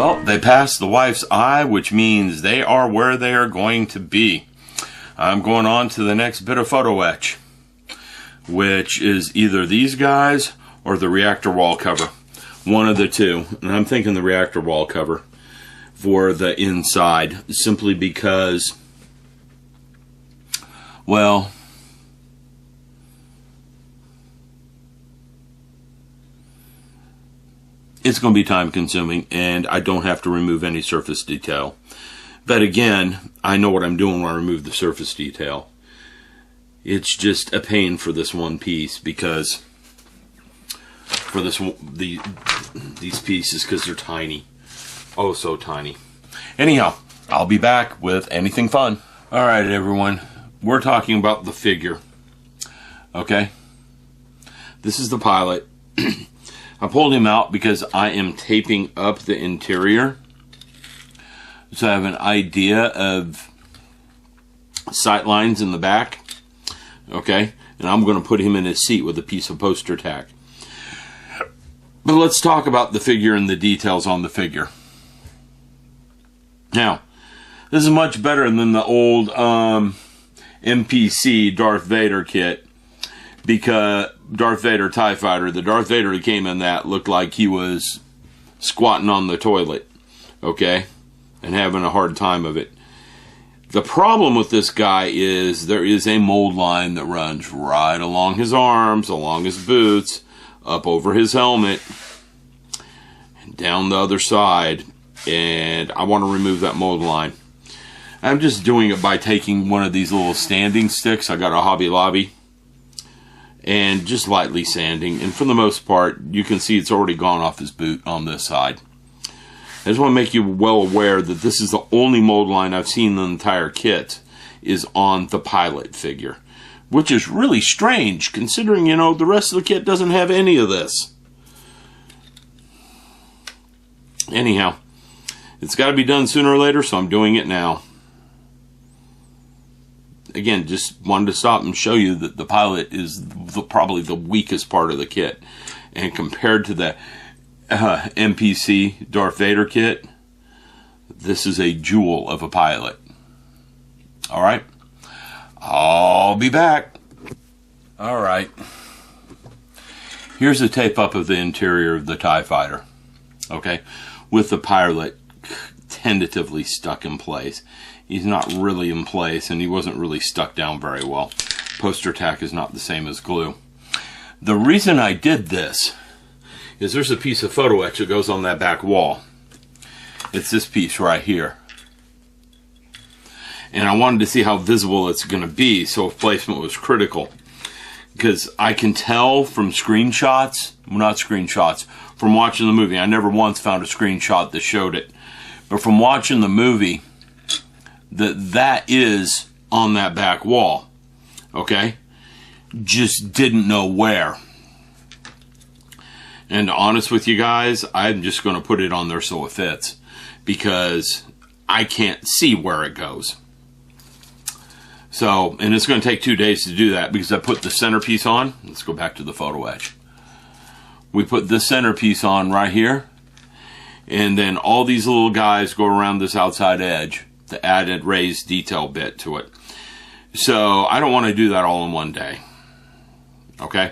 Well, they passed the wife's eye, which means they are where they are going to be. I'm going on to the next bit of photo etch, which is either these guys or the reactor wall cover. One of the two. And I'm thinking the reactor wall cover for the inside, simply because, well, it's going to be time consuming, and I don't have to remove any surface detail. But again, I know what I'm doing when I remove the surface detail. It's just a pain for this one piece, because for these pieces, because they're tiny. Oh, so tiny. Anyhow, I'll be back with anything fun. All right, everyone. We're talking about the figure. Okay? This is the pilot. I pulled him out because I am taping up the interior, so I have an idea of sight lines in the back. Okay? And I'm going to put him in his seat with a piece of poster tack. But let's talk about the figure and the details on the figure. Now, this is much better than the old MPC Darth Vader kit, because Darth Vader TIE Fighter, the Darth Vader who came in that looked like he was squatting on the toilet, okay, and having a hard time of it. The problem with this guy is there is a mold line that runs right along his arms, along his boots, up over his helmet, and down the other side, and I want to remove that mold line. I'm just doing it by taking one of these little standing sticks I got at Hobby Lobby and just lightly sanding, and for the most part you can see it's already gone off his boot on this side. I just want to make you well aware that this is the only mold line I've seen in the entire kit is on the pilot figure, which is really strange considering, you know, the rest of the kit doesn't have any of this. Anyhow, it's got to be done sooner or later, so I'm doing it now. Again, just wanted to stop and show you that the pilot is probably the weakest part of the kit. And compared to the MPC Darth Vader kit, this is a jewel of a pilot. Alright? I'll be back. Alright. Here's a tape up of the interior of the TIE Fighter. Okay? With the pilot tentatively stuck in place. He's not really in place, and he wasn't really stuck down very well. Poster tack is not the same as glue. The reason I did this is there's a piece of photo etch that goes on that back wall. It's this piece right here. And I wanted to see how visible it's going to be, so if placement was critical. Because I can tell from screenshots, well, not screenshots, from watching the movie. I never once found a screenshot that showed it. But from watching the movie, that is on that back wall. Okay? Just didn't know where. And to be honest with you guys, I'm just going to put it on there so it fits, because I can't see where it goes. So, and it's going to take 2 days to do that, because I put the centerpiece on. Let's go back to the photo etch. We put this centerpiece on right here, and then all these little guys go around this outside edge to add a raised detail bit to it. So I don't want to do that all in one day. Okay?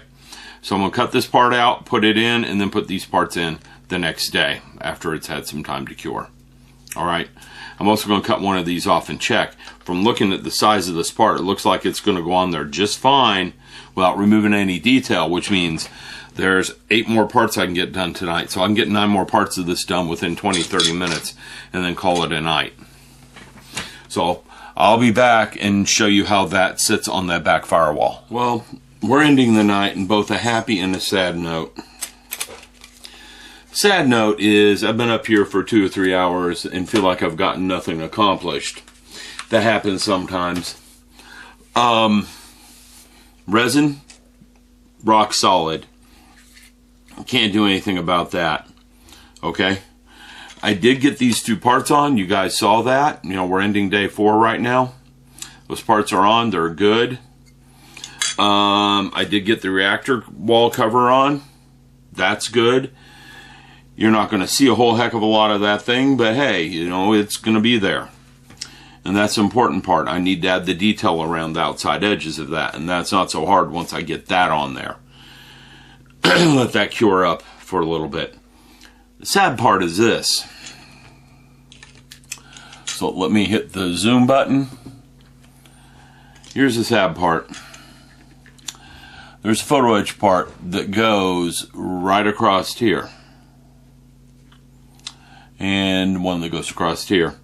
So I'm going to cut this part out, put it in, and then put these parts in the next day after it's had some time to cure. Alright? I'm also going to cut one of these off and check. From looking at the size of this part, it looks like it's going to go on there just fine without removing any detail, which means there's 8 more parts I can get done tonight. So I can get 9 more parts of this done within 20-30 minutes and then call it a night. So I'll be back and show you how that sits on that back firewall. Well, we're ending the night in both a happy and a sad note. Sad note is I've been up here for 2 or 3 hours and feel like I've gotten nothing accomplished. That happens sometimes. Resin, rock solid. Can't do anything about that. Okay? I did get these 2 parts on. You guys saw that. You know, we're ending day 4 right now. Those parts are on. They're good. I did get the reactor wall cover on. That's good. You're not going to see a whole heck of a lot of that thing, but hey, you know, it's going to be there. And that's the important part. I need to add the detail around the outside edges of that, and that's not so hard once I get that on there. Let that cure up for a little bit. The sad part is this. So let me hit the zoom button. Here's the sad part. There's a photo etch part that goes right across here. And one that goes across here.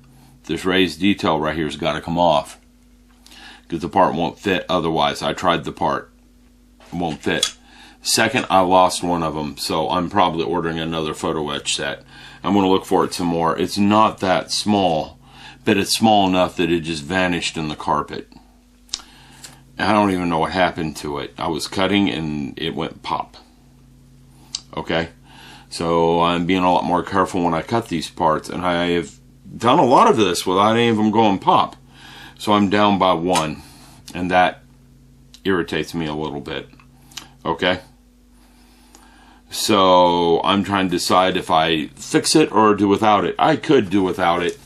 This raised detail right here has got to come off, because the part won't fit otherwise. I tried the part. It won't fit. Second, I lost one of them, so I'm probably ordering another photo etch set. I'm going to look for it some more. It's not that small, but it's small enough that it just vanished in the carpet. I don't even know what happened to it. I was cutting and it went pop. Okay? So I'm being a lot more careful when I cut these parts, and I have done a lot of this without any of them going pop. So I'm down by one, and that irritates me a little bit. Okay? So I'm trying to decide if I fix it or do without it. I could do without it,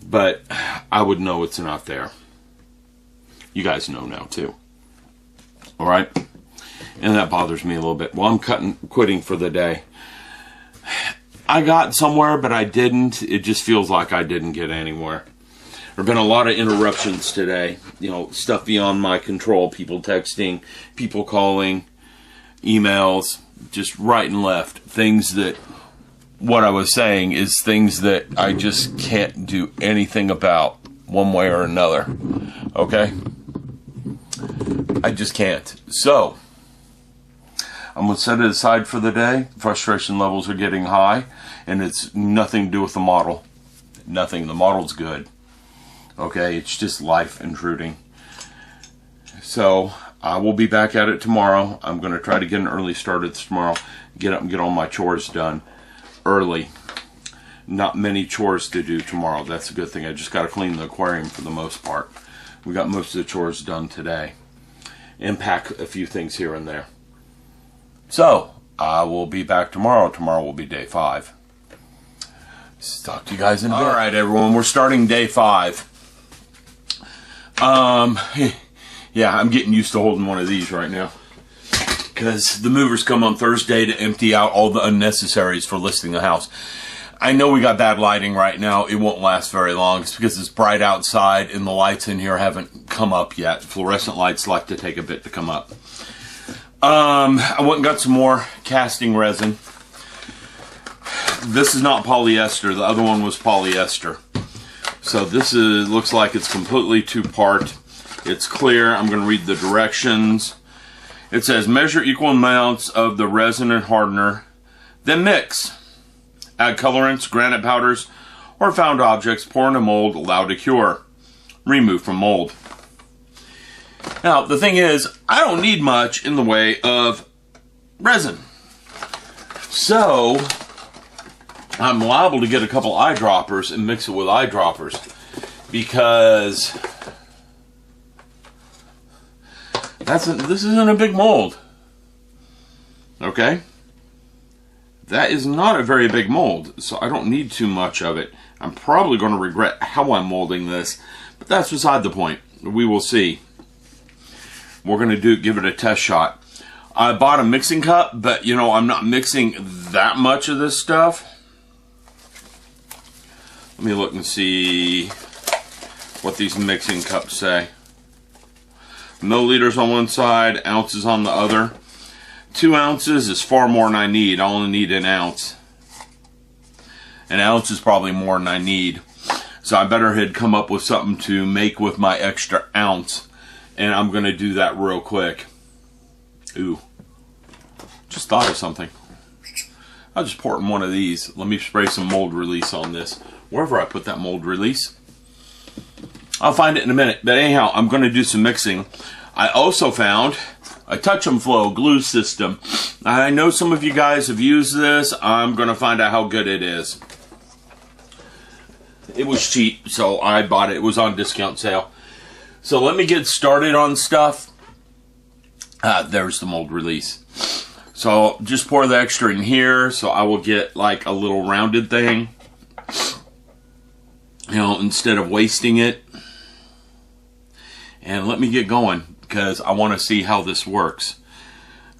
but I would know it's not there. You guys know now too. Alright? And that bothers me a little bit. Well, I'm quitting for the day. I got somewhere, but I didn't. It just feels like I didn't get anywhere. There have been a lot of interruptions today. You know, stuff beyond my control. People texting, people calling, emails, just right and left. Things that, what I was saying is things that I just can't do anything about one way or another. Okay? I just can't. So, I'm going to set it aside for the day. Frustration levels are getting high, and it's nothing to do with the model. Nothing. The model's good. Okay? It's just life intruding. So, I will be back at it tomorrow. I'm going to try to get an early start at tomorrow. Get up and get all my chores done early. Not many chores to do tomorrow. That's a good thing. I just got to clean the aquarium for the most part. We got most of the chores done today. And pack a few things here and there. So, I will be back tomorrow. Tomorrow will be day 5. Talk to you guys in a bit. Alright everyone, we're starting day 5. Yeah, I'm getting used to holding one of these right now. Because the movers come on Thursday to empty out all the unnecessaries for listing the house. I know we got bad lighting right now. It won't last very long. It's because it's bright outside and the lights in here haven't come up yet. Fluorescent lights like to take a bit to come up. I went and got some more casting resin. This is not polyester. The other one was polyester. So this looks like it's completely 2-part. It's clear. I'm going to read the directions. It says measure equal amounts of the resin and hardener, then mix. Add colorants, granite powders, or found objects. Pour in a mold. Allow to cure. Remove from mold. Now, the thing is, I don't need much in the way of resin. So, I'm liable to get a couple eyedroppers and mix it with eyedroppers. Because this isn't a big mold. Okay? That is not a very big mold, so I don't need too much of it. I'm probably going to regret how I'm molding this, but that's beside the point. We will see. We're going to give it a test shot. I bought a mixing cup, but you know, I'm not mixing that much of this stuff. Let me look and see what these mixing cups say. Milliliters on one side, ounces on the other. 2 ounces is far more than I need. I only need an ounce. An ounce is probably more than I need. So I better had come up with something to make with my extra ounce. And I'm going to do that real quick. Ooh. Just thought of something. I'll just pour it in one of these. Let me spray some mold release on this. Wherever I put that mold release. I'll find it in a minute. But anyhow, I'm going to do some mixing. I also found a touch and flow glue system. I know some of you guys have used this. I'm going to find out how good it is. It was cheap, so I bought it. It was on discount sale. So let me get started on stuff. There's the mold release. So I'll just pour the extra in here, so I will get like a little rounded thing, you know, instead of wasting it. And let me get going, because I want to see how this works.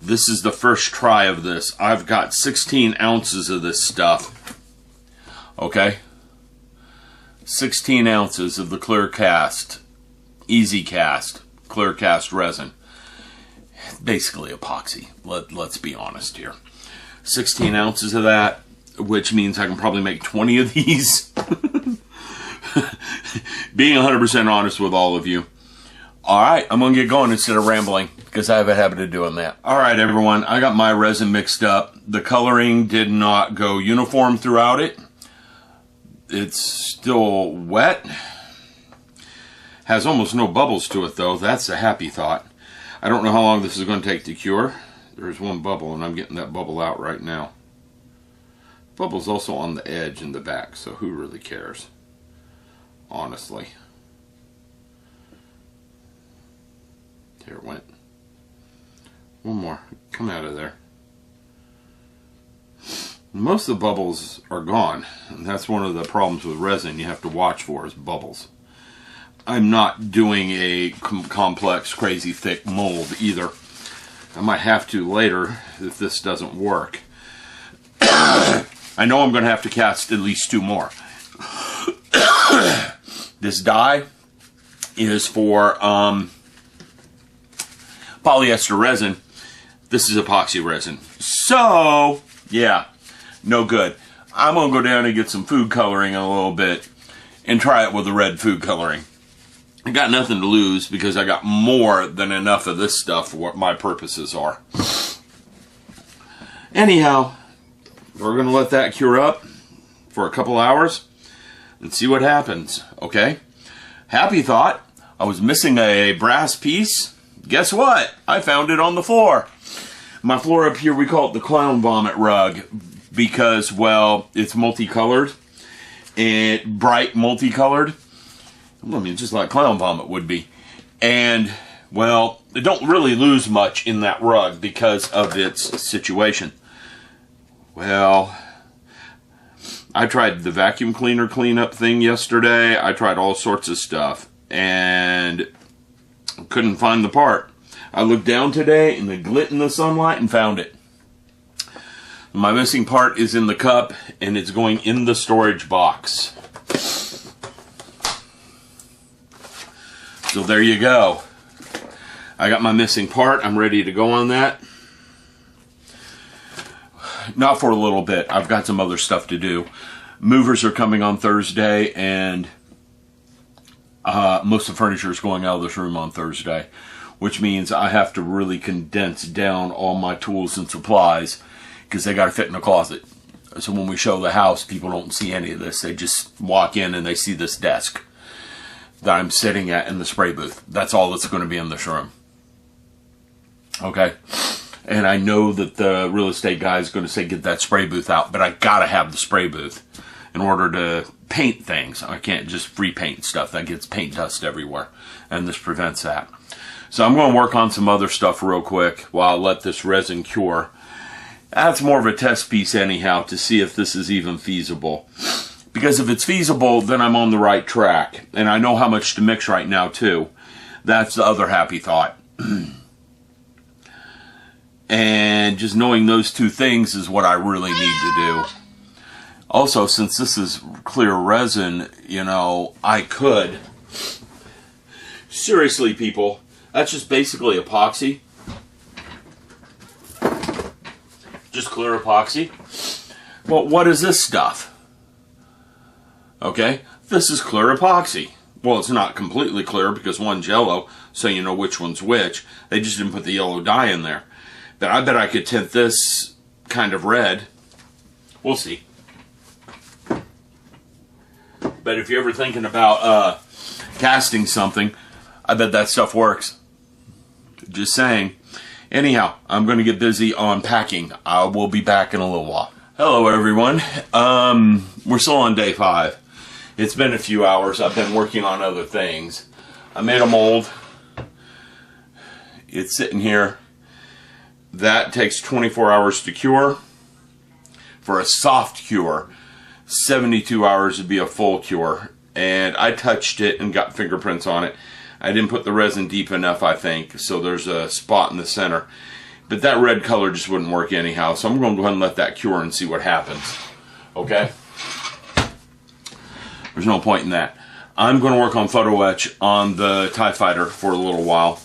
This is the first try of this. I've got 16 ounces of this stuff. Okay? 16 ounces of the clear cast, easy cast, clear cast resin. Basically epoxy. Let's be honest here. 16 ounces of that, which means I can probably make 20 of these. Being 100% honest with all of you. Alright, I'm going to get going instead of rambling, because I have a habit of doing that. Alright everyone, I got my resin mixed up. The coloring did not go uniform throughout it. It's still wet. Has almost no bubbles to it though. That's a happy thought. I don't know how long this is going to take to cure. There's one bubble and I'm getting that bubble out right now. Bubble's also on the edge in the back, so who really cares? Honestly. There it went. One more. Come out of there. Most of the bubbles are gone. And that's one of the problems with resin you have to watch for is bubbles. I'm not doing a complex, crazy thick mold either. I might have to later if this doesn't work. I know I'm going to have to cast at least 2 more. This dye is for polyester resin. This is epoxy resin. So, yeah, no good. I'm going to go down and get some food coloring in a little bit and try it with the red food coloring. I got nothing to lose because I got more than enough of this stuff for what my purposes are. Anyhow, we're going to let that cure up for a couple hours and see what happens, okay? Happy thought, I was missing a brass piece. Guess what? I found it on the floor. My floor up here, we call it the clown vomit rug because, well, it's multicolored and bright multicolored. I mean, just like clown vomit would be. And, well, they don't really lose much in that rug because of its situation. Well, I tried the vacuum cleaner cleanup thing yesterday. I tried all sorts of stuff and couldn't find the part. I looked down today in the glit in the sunlight and found it. My missing part is in the cup and it's going in the storage box. So there you go. I got my missing part. I'm ready to go on that. Not for a little bit. I've got some other stuff to do. Movers are coming on Thursday, and most of the furniture is going out of this room on Thursday, which means I have to really condense down all my tools and supplies because they got to fit in a closet. So when we show the house, people don't see any of this. They just walk in and they see this desk that I'm sitting at in the spray booth. That's all that's going to be in this room. Okay? And I know that the real estate guy is going to say, get that spray booth out, but I got to have the spray booth in order to paint things. I can't just repaint stuff. That gets paint dust everywhere, and this prevents that. So I'm going to work on some other stuff real quick while I let this resin cure. That's more of a test piece anyhow to see if this is even feasible. Because if it's feasible, then I'm on the right track. And I know how much to mix right now, too. That's the other happy thought. And just knowing those two things is what I really need to do. Also, since this is clear resin, you know, I could... Seriously, people, that's just basically epoxy. Just clear epoxy. Well, what is this stuff? Okay, this is clear epoxy. Well, it's not completely clear because one's yellow, so you know which one's which. They just didn't put the yellow dye in there. But I bet I could tint this kind of red. We'll see. But if you're ever thinking about casting something, I bet that stuff works. Just saying. Anyhow, I'm going to get busy on packing. I will be back in a little while. Hello, everyone. We're still on day 5. It's been a few hours. I've been working on other things. I made a mold. It's sitting here. that takes 24 hours to cure. For a soft cure, 72 hours would be a full cure. And I touched it and got fingerprints on it. I didn't put the resin deep enough, I think, so there's a spot in the center. But that red color just wouldn't work anyhow, so I'm going to go ahead and let that cure and see what happens. Okay? There's no point in that. I'm going to work on photo etch on the TIE Fighter for a little while.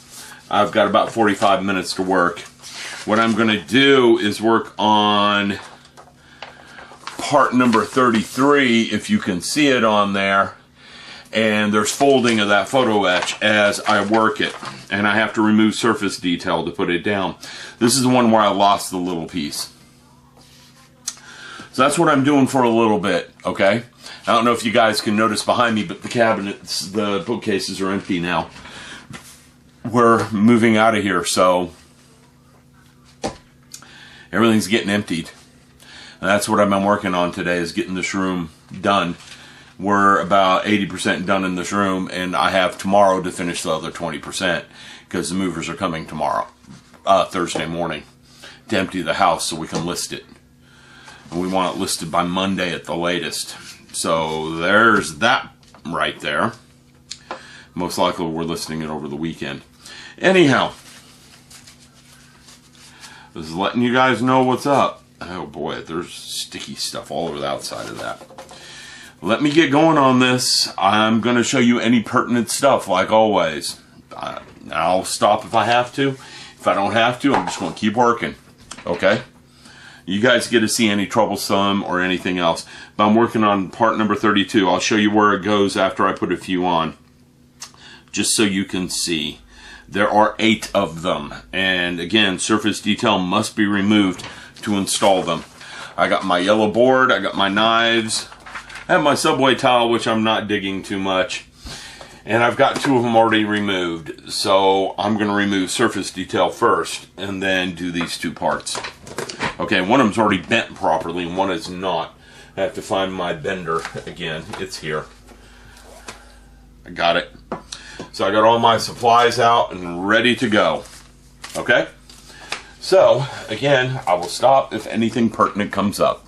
I've got about 45 minutes to work. What I'm going to do is work on part number 33, if you can see it on there. And there's folding of that photo etch as I work it. And I have to remove surface detail to put it down. This is the one where I lost the little piece. So that's what I'm doing for a little bit, okay? I don't know if you guys can notice behind me, but the cabinets, the bookcases are empty now. We're moving out of here, so everything's getting emptied. And that's what I've been working on today, is getting this room done. We're about 80% done in this room, and I have tomorrow to finish the other 20% because the movers are coming tomorrow, Thursday morning, to empty the house so we can list it. And we want it listed by Monday at the latest. So there's that right there. Most likely we're listing it over the weekend. Anyhow, this is letting you guys know what's up. Oh boy, there's sticky stuff all over the outside of that. Let me get going on this. I'm going to show you any pertinent stuff, like always. I'll stop if I have to. If I don't have to, I'm just going to keep working. Okay? You guys get to see any troublesome or anything else. But I'm working on part number 32. I'll show you where it goes after I put a few on. Just so you can see. There are 8 of them. And again, surface detail must be removed to install them. I got my yellow board. I got my knives. I have my subway tile, which I'm not digging too much. And I've got 2 of them already removed. So I'm going to remove surface detail first and then do these 2 parts. Okay, one of them's already bent properly and one is not. I have to find my bender again. It's here. I got it. So I got all my supplies out and ready to go. Okay? So, again, I will stop if anything pertinent comes up.